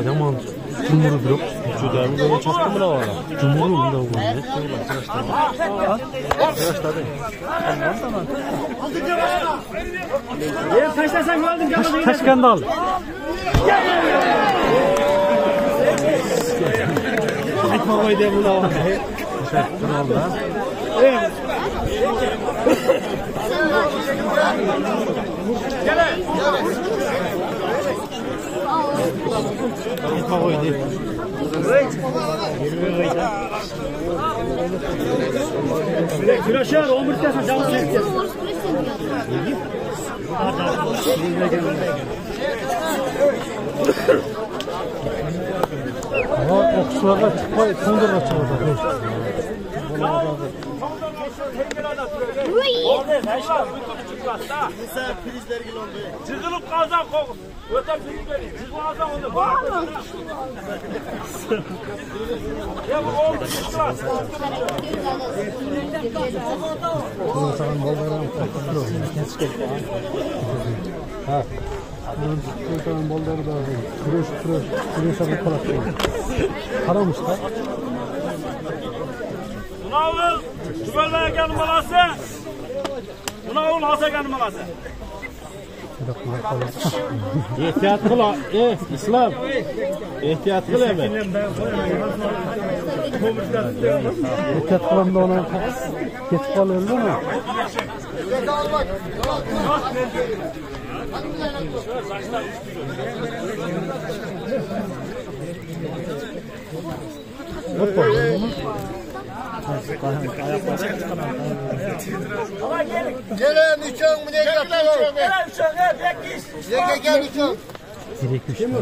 Yaman cumhuriyet yok. Şudan böyle çok mu var? Cumhuriyet yok. Taşlasan gördüm canım. Taşkanda al. Ekmek koydu buna var. Teşekkür oldu. Evet. Ekmek koydu. Güreşer 11 tane canlı çekti. Ama okçularla çıkmayı kondurla çıkacak. Çıkılıp kalsan koku. Öten prizleri. Çıkılıp kalsan onu bak. Ya bu oldu çıktılar. Bunu sana bollarım takılıyor. Ha. Bunun bolları da kırış yapıp karamış da. Buna oğul tübelmeye gelin balası. Buna oğul hasa gelin balası. Ehtiyat kıl, İslam. Ehtiyat kıl hemen. Ehtiyat kılan da ona geçip kalıyor değil mi? Hoppa. Gelin uçağın mı ne yapıyor? Gel uçağa bekliyiz. Gel uçağın. Direkt bir şey mi?